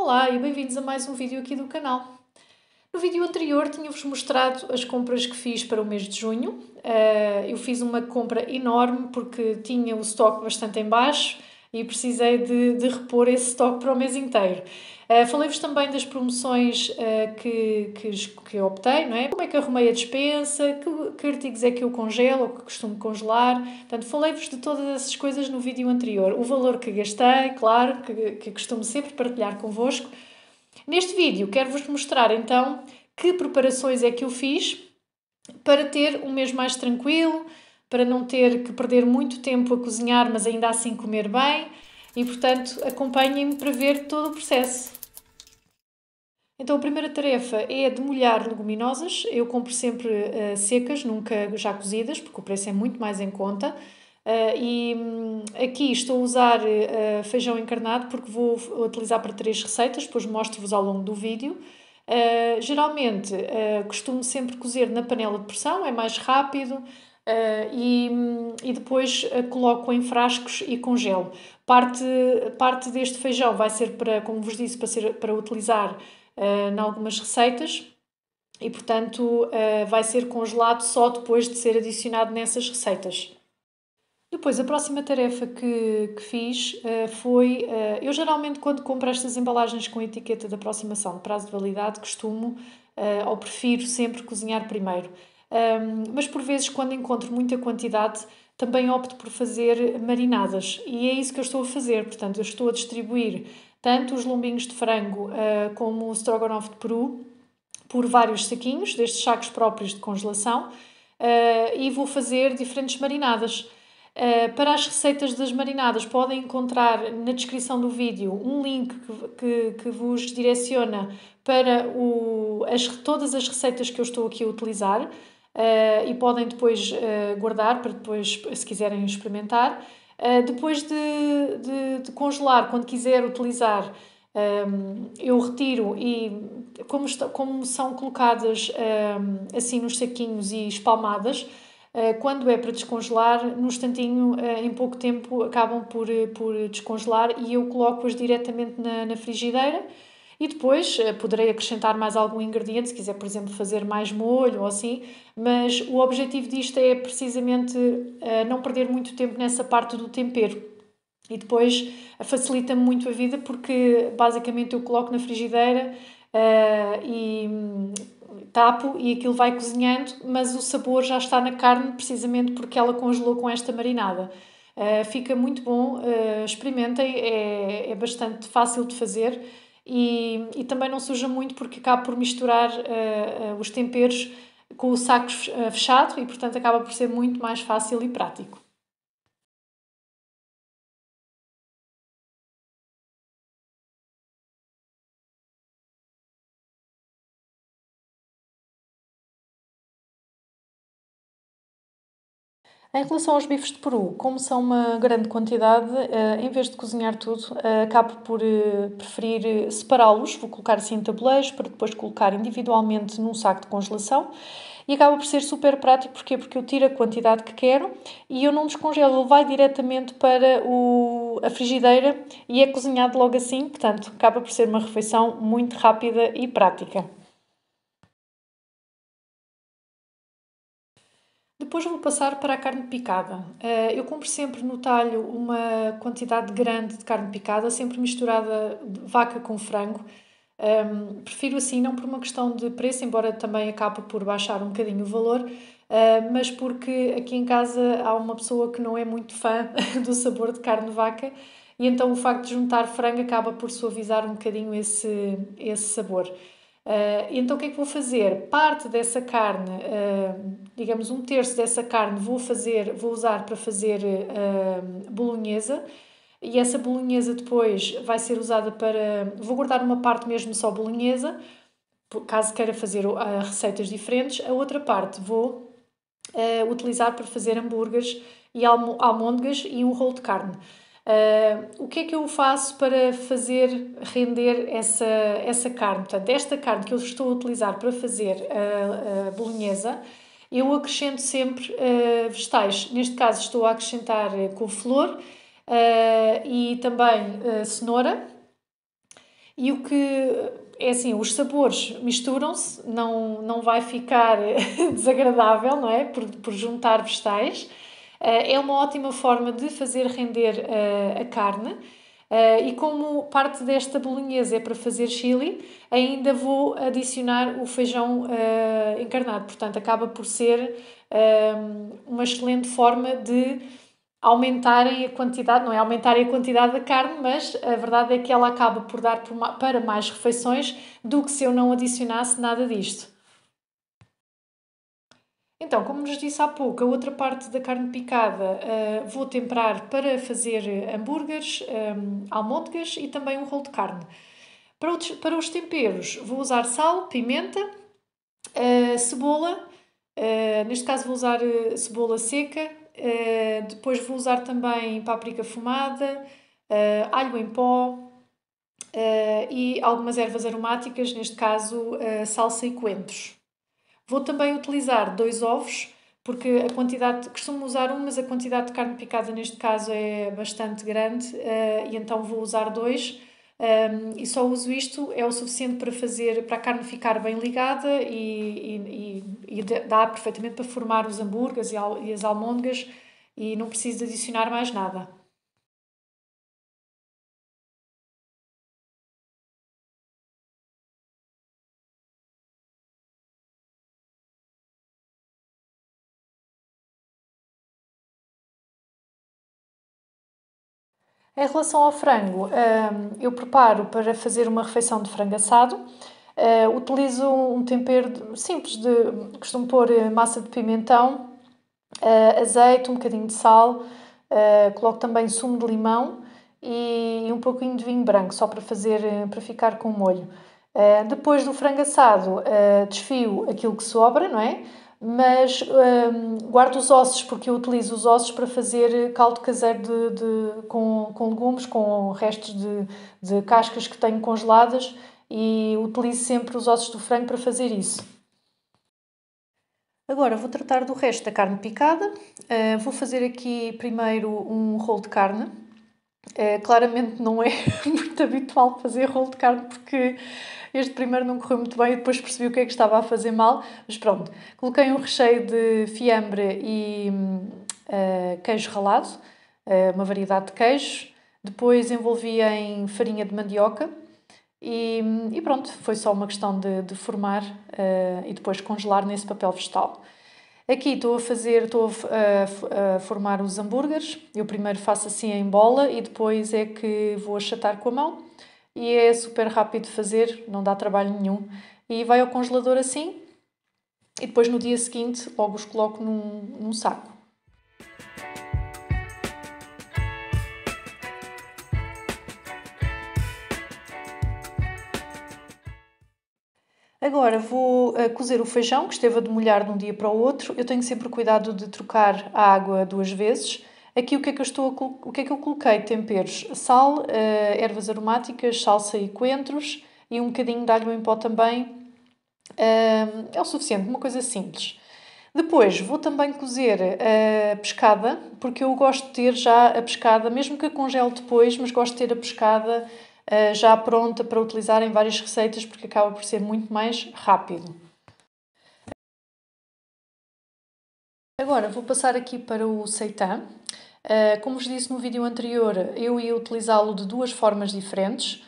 Olá e bem-vindos a mais um vídeo aqui do canal. No vídeo anterior tinha-vos mostrado as compras que fiz para o mês de junho. Eu fiz uma compra enorme porque tinha o estoque bastante em baixo e precisei de repor esse estoque para o mês inteiro. Falei-vos também das promoções que optei, não é? Como é que arrumei a despensa, que artigos é que eu congelo ou que costumo congelar. Portanto, falei-vos de todas essas coisas no vídeo anterior. O valor que gastei, claro, que costumo sempre partilhar convosco. Neste vídeo quero-vos mostrar então que preparações é que eu fiz para ter um mês mais tranquilo, para não ter que perder muito tempo a cozinhar, mas ainda assim comer bem e, portanto, acompanhem-me para ver todo o processo. Então a primeira tarefa é demolhar leguminosas. Eu compro sempre secas, nunca já cozidas, porque o preço é muito mais em conta. Aqui estou a usar feijão encarnado porque vou utilizar para 3 receitas, depois mostro-vos ao longo do vídeo. Geralmente costumo sempre cozer na panela de pressão, é mais rápido. E depois coloco em frascos e congelo. Parte deste feijão vai ser para, como vos disse, para utilizar em algumas receitas e, portanto, vai ser congelado só depois de ser adicionado nessas receitas. Depois, a próxima tarefa que fiz foi... eu geralmente, quando compro estas embalagens com etiqueta de aproximação de prazo de validade, costumo ou prefiro sempre cozinhar primeiro. Mas, por vezes, quando encontro muita quantidade, também opto por fazer marinadas. E é isso que eu estou a fazer. Portanto, eu estou a distribuir tanto os lombinhos de frango como o strogonoff de peru por vários saquinhos, destes sacos próprios de congelação, e vou fazer diferentes marinadas. Para as receitas das marinadas podem encontrar na descrição do vídeo um link que vos direciona para todas as receitas que eu estou aqui a utilizar e podem depois guardar para depois, se quiserem experimentar. Depois de congelar, quando quiser utilizar, eu retiro e como são colocadas assim nos saquinhos e espalmadas, quando é para descongelar, num instantinho, em pouco tempo, acabam por descongelar e eu coloco-as diretamente na frigideira e depois poderei acrescentar mais algum ingrediente, se quiser, por exemplo, fazer mais molho ou assim, mas o objetivo disto é precisamente não perder muito tempo nessa parte do tempero. E depois facilita-me muito a vida porque basicamente eu coloco na frigideira e tapo e aquilo vai cozinhando, mas o sabor já está na carne precisamente porque ela congelou com esta marinada. Fica muito bom, experimentem, é bastante fácil de fazer e também não suja muito porque acaba por misturar os temperos com o saco fechado e portanto acaba por ser muito mais fácil e prático. Em relação aos bifes de peru, como são uma grande quantidade, em vez de cozinhar tudo, acabo por preferir separá-los. Vou colocar assim em tabuleiros para depois colocar individualmente num saco de congelação. E acaba por ser super prático, porquê? Porque eu tiro a quantidade que quero e eu não descongelo, ele vai diretamente para a frigideira e é cozinhado logo assim, portanto, acaba por ser uma refeição muito rápida e prática. Depois vou passar para a carne picada. Eu compro sempre no talho uma quantidade grande de carne picada, sempre misturada de vaca com frango. Prefiro assim, não por uma questão de preço, embora também acabe por baixar um bocadinho o valor, mas porque aqui em casa há uma pessoa que não é muito fã do sabor de carne de vaca e então o facto de juntar frango acaba por suavizar um bocadinho esse sabor. Então o que é que vou fazer? Parte dessa carne, digamos um terço dessa carne, vou usar para fazer bolonhesa e essa bolonhesa depois vai ser usada para... Vou guardar uma parte mesmo só bolonhesa, caso queira fazer receitas diferentes. A outra parte vou utilizar para fazer hambúrgueres e almôndegas e um rolo de carne. O que é que eu faço para fazer render essa carne? Portanto, esta carne que eu estou a utilizar para fazer a bolonhesa, eu acrescento sempre vegetais. Neste caso estou a acrescentar couve-flor e também cenoura. E o que é assim, os sabores misturam-se, não vai ficar desagradável, não é? Por juntar vegetais. É uma ótima forma de fazer render a carne. E como parte desta bolonhesa é para fazer chili, ainda vou adicionar o feijão encarnado. Portanto, acaba por ser uma excelente forma de aumentarem a quantidade, não é aumentarem a quantidade da carne, mas a verdade é que ela acaba por dar para mais refeições do que se eu não adicionasse nada disto. Então, como nos disse há pouco, a outra parte da carne picada vou temperar para fazer hambúrgueres, almôndegas e também um rolo de carne. Para os temperos, vou usar sal, pimenta, cebola, neste caso vou usar cebola seca, depois vou usar também páprica fumada, alho em pó, e algumas ervas aromáticas, neste caso salsa e coentros. Vou também utilizar 2 ovos, porque a quantidade, costumo usar um, mas a quantidade de carne picada neste caso é bastante grande, e então vou usar 2. E só uso isto, é o suficiente para a carne ficar bem ligada e dá perfeitamente para formar os hambúrgueres e as almôndegas e não preciso de adicionar mais nada. Em relação ao frango, eu preparo para fazer uma refeição de frango assado. Utilizo um tempero simples costumo pôr massa de pimentão, azeite, um bocadinho de sal, coloco também sumo de limão e um pouquinho de vinho branco, só para para ficar com molho. Depois do frango assado, desfio aquilo que sobra, não é? Mas guardo os ossos, porque eu utilizo os ossos para fazer caldo caseiro com legumes, com restos de cascas que tenho congeladas e utilizo sempre os ossos do frango para fazer isso. Agora vou tratar do resto da carne picada. Vou fazer aqui primeiro um rolo de carne. Claramente não é muito habitual fazer rolo de carne porque este primeiro não correu muito bem e depois percebi o que é que estava a fazer mal. Mas pronto, coloquei um recheio de fiambre e queijo ralado, uma variedade de queijos. Depois envolvi em farinha de mandioca e pronto, foi só uma questão de formar e depois congelar nesse papel vegetal. Aqui estou a formar os hambúrgueres. Eu primeiro faço assim em bola e depois é que vou achatar com a mão. E é super rápido de fazer, não dá trabalho nenhum. E vai ao congelador assim e depois no dia seguinte logo os coloco num saco. Agora vou cozer o feijão, que esteve a demolhar de um dia para o outro. Eu tenho sempre cuidado de trocar a água 2 vezes. Aqui o que é que o que é que eu coloquei? Temperos, sal, ervas aromáticas, salsa e coentros e um bocadinho de alho em pó também. É o suficiente, uma coisa simples. Depois vou também cozer a pescada, porque eu gosto de ter já a pescada, mesmo que a congele depois, mas gosto de ter a pescada já pronta para utilizar em várias receitas, porque acaba por ser muito mais rápido. Agora vou passar aqui para o seitã. Como vos disse no vídeo anterior, eu ia utilizá-lo de 2 formas diferentes.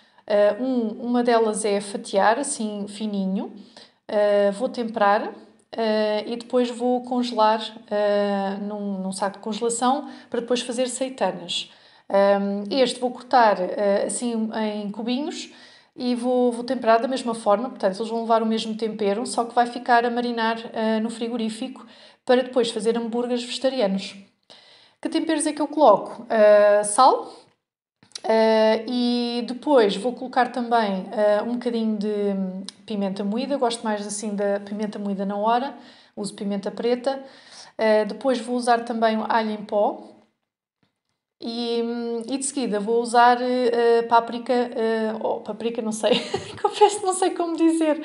Uma delas é fatiar, assim fininho. Vou temperar e depois vou congelar num saco de congelação para depois fazer seitanas. Este vou cortar assim em cubinhos e vou temperar da mesma forma, portanto eles vão levar o mesmo tempero, só que vai ficar a marinar no frigorífico para depois fazer hambúrgueres vegetarianos. Que temperos é que eu coloco? Sal, e depois vou colocar também um bocadinho de pimenta moída. Gosto mais assim da pimenta moída na hora. Uso pimenta preta. Depois vou usar também alho em pó. E de seguida vou usar páprica, ou paprika, não sei, confesso que não sei como dizer.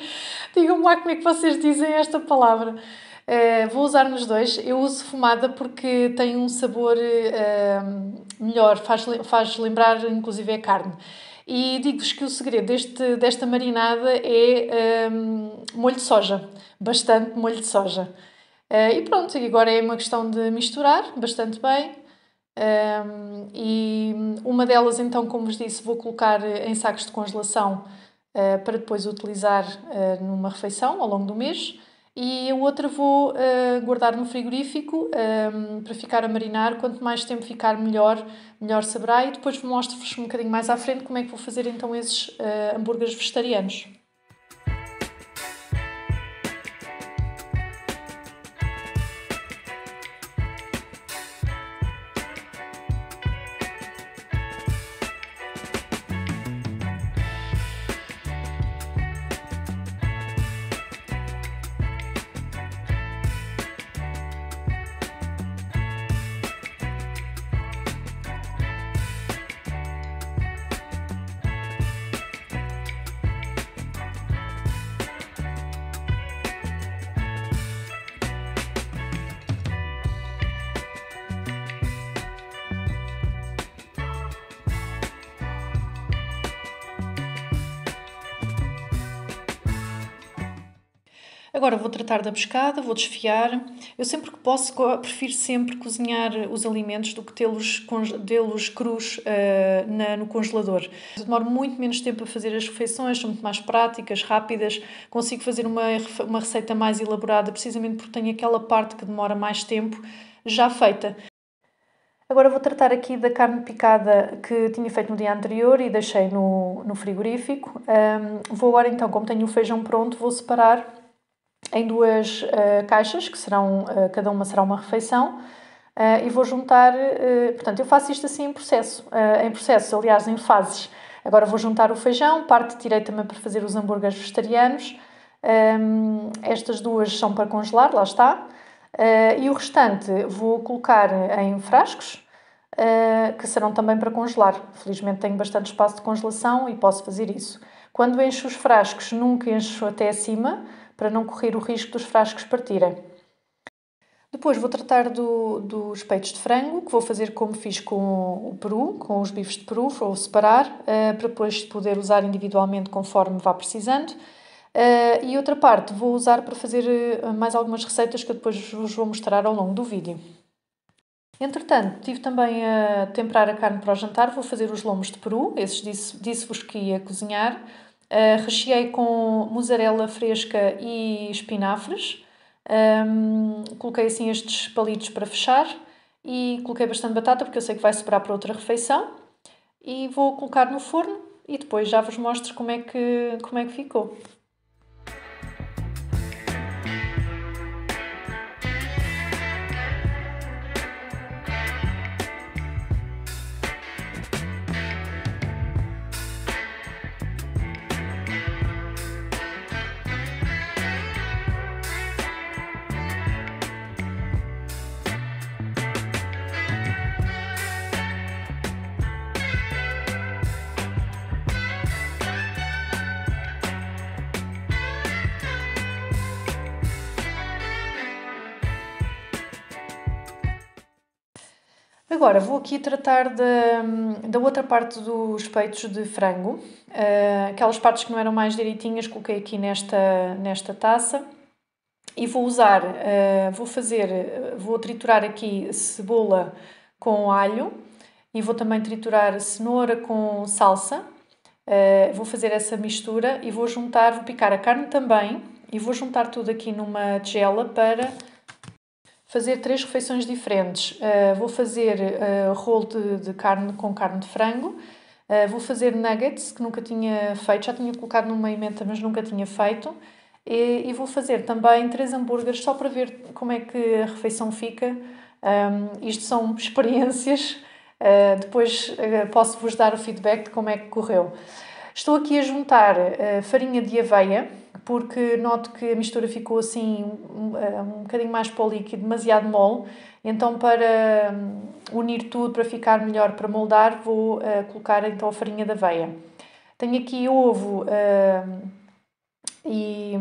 Digam-me lá como é que vocês dizem esta palavra. Vou usar nos dois. Eu uso fumada porque tem um sabor melhor, faz lembrar inclusive a carne. E digo-vos que o segredo desta marinada é molho de soja, bastante molho de soja. E pronto, agora é uma questão de misturar bastante bem. E uma delas, então, como vos disse, vou colocar em sacos de congelação para depois utilizar numa refeição ao longo do mês. E a outra vou guardar no frigorífico para ficar a marinar. Quanto mais tempo ficar, melhor saberá. E depois mostro-vos um bocadinho mais à frente como é que vou fazer então esses hambúrgueres vegetarianos. Agora vou tratar da pescada, vou desfiar. Eu sempre que posso, prefiro sempre cozinhar os alimentos do que tê-los crus no congelador. Eu demoro muito menos tempo a fazer as refeições, são muito mais práticas, rápidas. Consigo fazer uma receita mais elaborada, precisamente porque tenho aquela parte que demora mais tempo já feita. Agora vou tratar aqui da carne picada que tinha feito no dia anterior e deixei no frigorífico. Vou agora então, como tenho o feijão pronto, vou separar em duas caixas, que serão, cada uma será uma refeição, e vou juntar, portanto, eu faço isto assim em processo, aliás, em fases. Agora vou juntar o feijão, parte tirei também para fazer os hambúrgueres vegetarianos, estas duas são para congelar, lá está, e o restante vou colocar em frascos, que serão também para congelar. Felizmente tenho bastante espaço de congelação e posso fazer isso. Quando encho os frascos, nunca encho até acima, para não correr o risco dos frascos partirem. Depois vou tratar dos peitos de frango, que vou fazer como fiz com o peru, com os bifes de peru, vou separar, para depois poder usar individualmente conforme vá precisando. E outra parte vou usar para fazer mais algumas receitas que eu depois vos vou mostrar ao longo do vídeo. Entretanto, estive também a temperar a carne para o jantar, vou fazer os lombos de peru, esses disse-vos que ia cozinhar. Recheei com mussarela fresca e espinafres. Coloquei assim estes palitos para fechar e coloquei bastante batata porque eu sei que vai sobrar para outra refeição. E vou colocar no forno e depois já vos mostro como é que ficou. Agora vou aqui tratar da outra parte dos peitos de frango. Aquelas partes que não eram mais direitinhas coloquei aqui nesta taça. E vou usar, vou triturar aqui cebola com alho e vou também triturar cenoura com salsa. Vou fazer essa mistura e vou picar a carne também e vou juntar tudo aqui numa tigela para fazer 3 refeições diferentes. Vou fazer rolo de carne com carne de frango. Vou fazer nuggets, que nunca tinha feito. Já tinha colocado numa emenda, mas nunca tinha feito. E vou fazer também 3 hambúrgueres, só para ver como é que a refeição fica. Isto são experiências. Depois posso-vos dar o feedback de como é que correu. Estou aqui a juntar farinha de aveia, porque noto que a mistura ficou assim um bocadinho mais para o líquido, demasiado mole. Então, para unir tudo, para ficar melhor para moldar, vou colocar então a farinha de aveia. Tenho aqui ovo e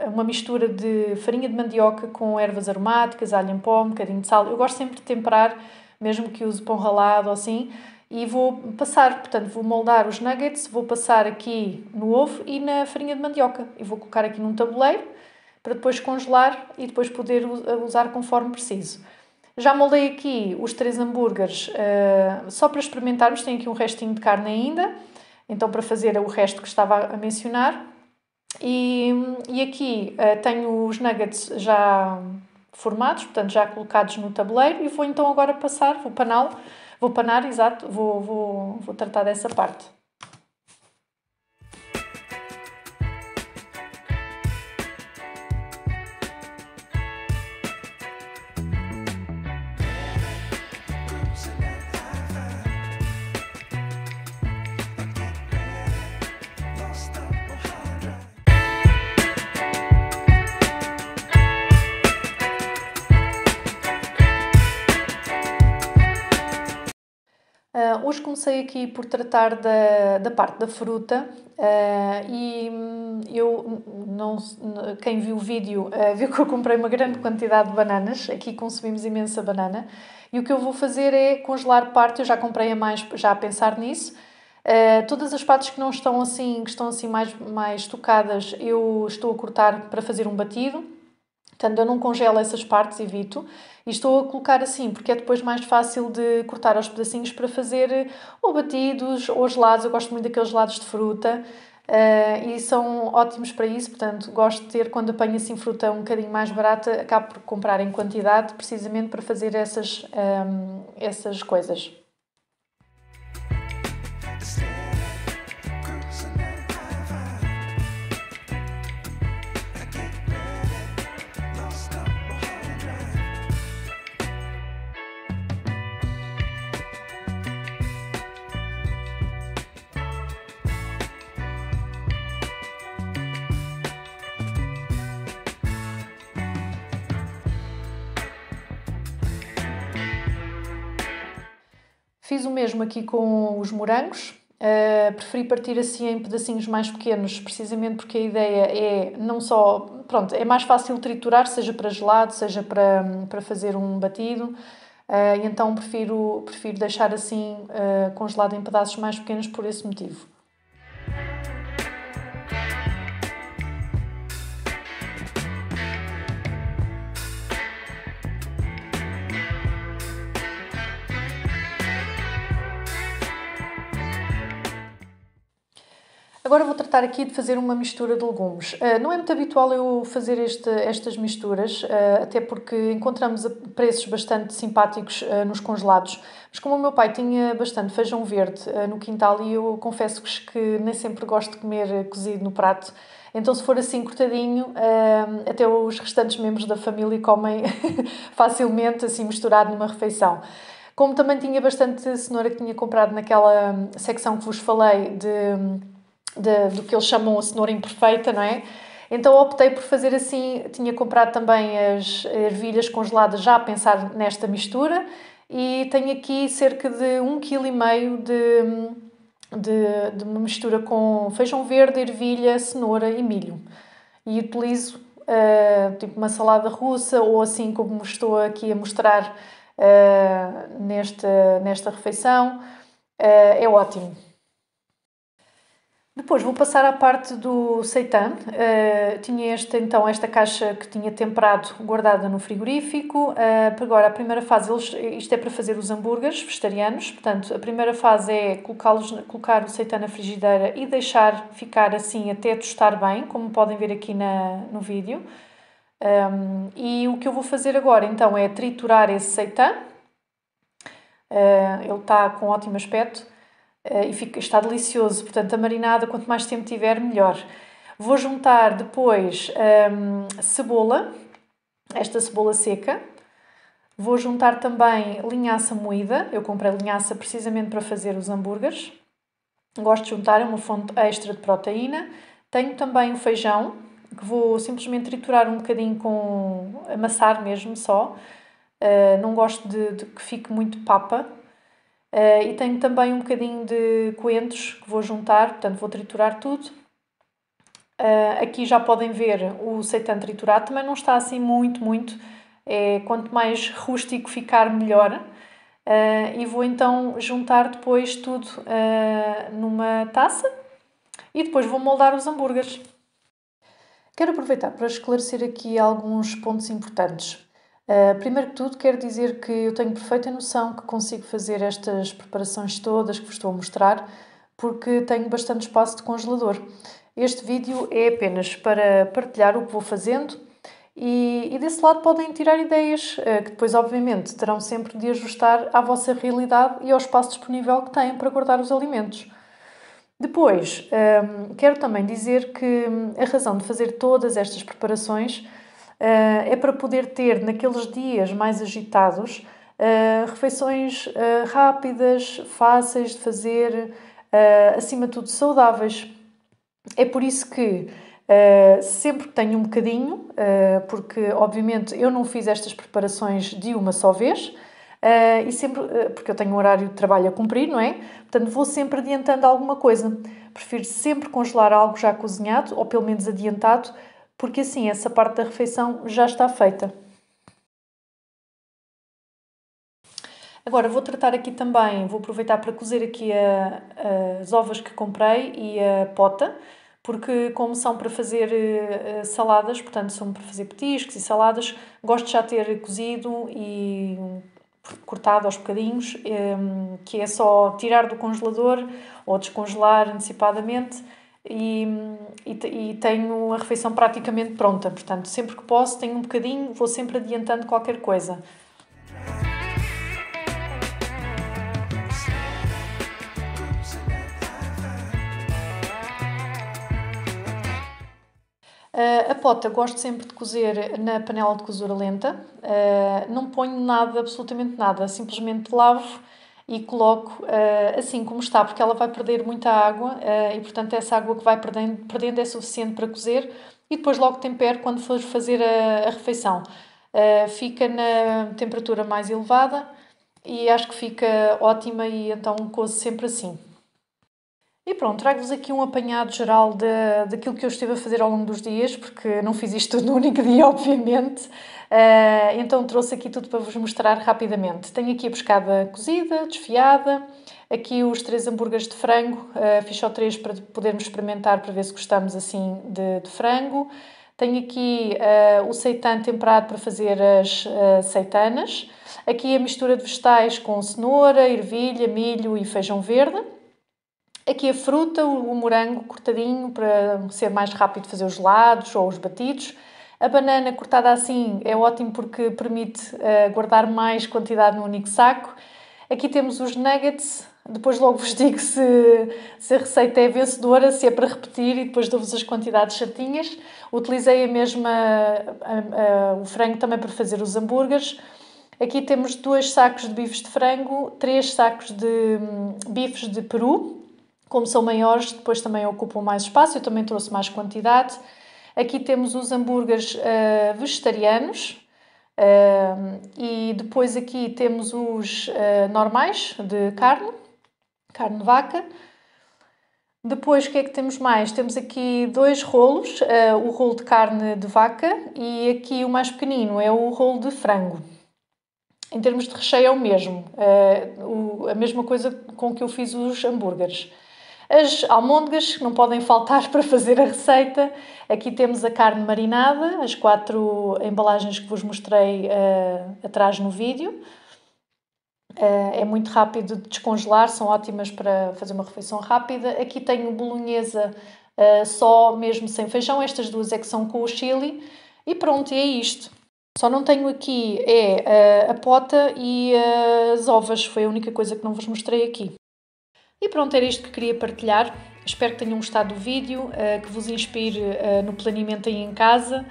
uma mistura de farinha de mandioca com ervas aromáticas, alho em pó, um bocadinho de sal. Eu gosto sempre de temperar, mesmo que use pão ralado ou assim. e vou passar, portanto, vou moldar os nuggets, vou passar aqui no ovo e na farinha de mandioca. E vou colocar aqui num tabuleiro para depois congelar e depois poder usar conforme preciso. Já moldei aqui os 3 hambúrgueres só para experimentarmos, tenho aqui um restinho de carne ainda, então para fazer o resto que estava a mencionar. E aqui tenho os nuggets já formados, portanto já colocados no tabuleiro, e vou então agora passar, vou panar, exato, vou tratar dessa parte. Hoje comecei aqui por tratar da parte da fruta e eu não, quem viu o vídeo viu que eu comprei uma grande quantidade de bananas, aqui consumimos imensa banana, e o que eu vou fazer é congelar parte, eu já comprei a mais já a pensar nisso. Todas as partes que não estão assim, que estão assim mais tocadas, eu estou a cortar para fazer um batido. Portanto, eu não congelo essas partes, evito. E estou a colocar assim, porque é depois mais fácil de cortar aos pedacinhos para fazer ou batidos ou gelados. Eu gosto muito daqueles gelados de fruta e são ótimos para isso. Portanto, gosto de ter, quando apanho assim fruta um bocadinho mais barata, acabo por comprar em quantidade, precisamente para fazer essas coisas. Fiz o mesmo aqui com os morangos. Preferi partir assim em pedacinhos mais pequenos, precisamente porque a ideia é não só... Pronto, é mais fácil triturar, seja para gelado, seja para fazer um batido. Então prefiro deixar assim congelado em pedaços mais pequenos por esse motivo. Agora vou tratar aqui de fazer uma mistura de legumes. Não é muito habitual eu fazer estas misturas, até porque encontramos preços bastante simpáticos nos congelados. Mas como o meu pai tinha bastante feijão verde no quintal, e eu confesso-vos que nem sempre gosto de comer cozido no prato, então se for assim cortadinho, até os restantes membros da família comem facilmente, assim misturado numa refeição. Como também tinha bastante cenoura que tinha comprado naquela secção que vos falei do que eles chamam a cenoura imperfeita, não é? Então optei por fazer assim, tinha comprado também as ervilhas congeladas já a pensar nesta mistura, e tenho aqui cerca de 1,5 kg de uma mistura com feijão verde, ervilha, cenoura e milho. E utilizo tipo uma salada russa, ou assim como estou aqui a mostrar nesta refeição. É ótimo. Depois vou passar à parte do seitan. Tinha esta caixa que tinha temperado guardada no frigorífico. Agora, a primeira fase, isto é para fazer os hambúrgueres vegetarianos. Portanto, a primeira fase é colocar o seitan na frigideira e deixar ficar assim até tostar bem, como podem ver aqui no vídeo. E o que eu vou fazer agora, então, é triturar esse seitan. Ele está com ótimo aspecto. E está delicioso, portanto a marinada, quanto mais tempo tiver, melhor. Vou juntar depois cebola, esta cebola seca. Vou juntar também linhaça moída, eu comprei linhaça precisamente para fazer os hambúrgueres. Gosto de juntar, é uma fonte extra de proteína. Tenho também o feijão, que vou simplesmente triturar um bocadinho amassar mesmo só. Não gosto de que fique muito papa. E tenho também um bocadinho de coentros que vou juntar, portanto vou triturar tudo. Aqui já podem ver o seitan triturado, também não está assim muito. Quanto mais rústico ficar, melhor. E vou então juntar depois tudo numa taça e depois vou moldar os hambúrgueres. Quero aproveitar para esclarecer aqui alguns pontos importantes. Primeiro que tudo, quero dizer que eu tenho perfeita noção que consigo fazer estas preparações todas que vos estou a mostrar, porque tenho bastante espaço de congelador. Este vídeo é apenas para partilhar o que vou fazendo e desse lado podem tirar ideias, que depois obviamente terão sempre de ajustar à vossa realidade e ao espaço disponível que têm para guardar os alimentos. Depois, quero também dizer que a razão de fazer todas estas preparações é para poder ter, naqueles dias mais agitados, refeições rápidas, fáceis de fazer, acima de tudo saudáveis. É por isso que sempre que tenho um bocadinho, porque obviamente eu não fiz estas preparações de uma só vez, e sempre, porque eu tenho um horário de trabalho a cumprir, não é? Portanto, vou sempre adiantando alguma coisa. Prefiro sempre congelar algo já cozinhado, ou pelo menos adiantado, porque assim essa parte da refeição já está feita. Agora vou tratar aqui também, vou aproveitar para cozer aqui as ovas que comprei e a pota, porque como são para fazer saladas, portanto são para fazer petiscos e saladas, gosto de já ter cozido e cortado aos bocadinhos, que é só tirar do congelador ou descongelar antecipadamente e tenho a refeição praticamente pronta. Portanto, sempre que posso, tenho um bocadinho, vou sempre adiantando qualquer coisa. A pota gosto sempre de cozer na panela de cozedura lenta. Não ponho nada, absolutamente nada. Simplesmente lavo e coloco assim como está, porque ela vai perder muita água e, portanto, essa água que vai perdendo é suficiente para cozer e depois logo tempero quando for fazer a refeição. Fica na temperatura mais elevada e acho que fica ótima e então cozo sempre assim. E pronto, trago-vos aqui um apanhado geral daquilo que eu estive a fazer ao longo dos dias, porque não fiz isto tudo num único dia, obviamente. Então trouxe aqui tudo para vos mostrar rapidamente. Tenho aqui a pescada cozida, desfiada, aqui os 3 hambúrgueres de frango, fiz só 3 para podermos experimentar para ver se gostamos assim de frango. Tenho aqui o seitan temperado para fazer as seitanas. Aqui a mistura de vegetais com cenoura, ervilha, milho e feijão verde. Aqui a fruta, o morango cortadinho para ser mais rápido fazer os gelados ou os batidos. A banana cortada assim é ótimo porque permite guardar mais quantidade num único saco. Aqui temos os nuggets. Depois logo vos digo se a receita é vencedora, se é para repetir e depois dou-vos as quantidades certinhas. Utilizei a mesma, o frango também para fazer os hambúrgueres. Aqui temos 2 sacos de bifes de frango, 3 sacos de bifes de peru. Como são maiores, depois também ocupam mais espaço, eu também trouxe mais quantidade. Aqui temos os hambúrgueres vegetarianos e depois aqui temos os normais de carne de vaca. Depois o que é que temos mais? Temos aqui 2 rolos, o rolo de carne de vaca e aqui o mais pequenino é o rolo de frango. Em termos de recheio é o mesmo, a mesma coisa com que eu fiz os hambúrgueres. As almôndegas que não podem faltar para fazer a receita. Aqui temos a carne marinada, as 4 embalagens que vos mostrei atrás no vídeo. É muito rápido de descongelar, são ótimas para fazer uma refeição rápida. Aqui tenho bolonhesa só mesmo sem feijão, estas 2 é que são com o chili. E pronto, é isto. Só não tenho aqui a pota e as ovas, foi a única coisa que não vos mostrei aqui. E pronto, era isto que queria partilhar. Espero que tenham gostado do vídeo, que vos inspire no planeamento aí em casa.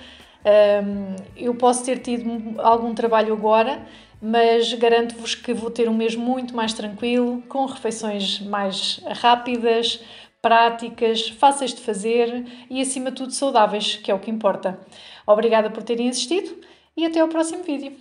Eu posso ter tido algum trabalho agora, mas garanto-vos que vou ter um mês muito mais tranquilo, com refeições mais rápidas, práticas, fáceis de fazer e, acima de tudo, saudáveis, que é o que importa. Obrigada por terem assistido e até ao próximo vídeo.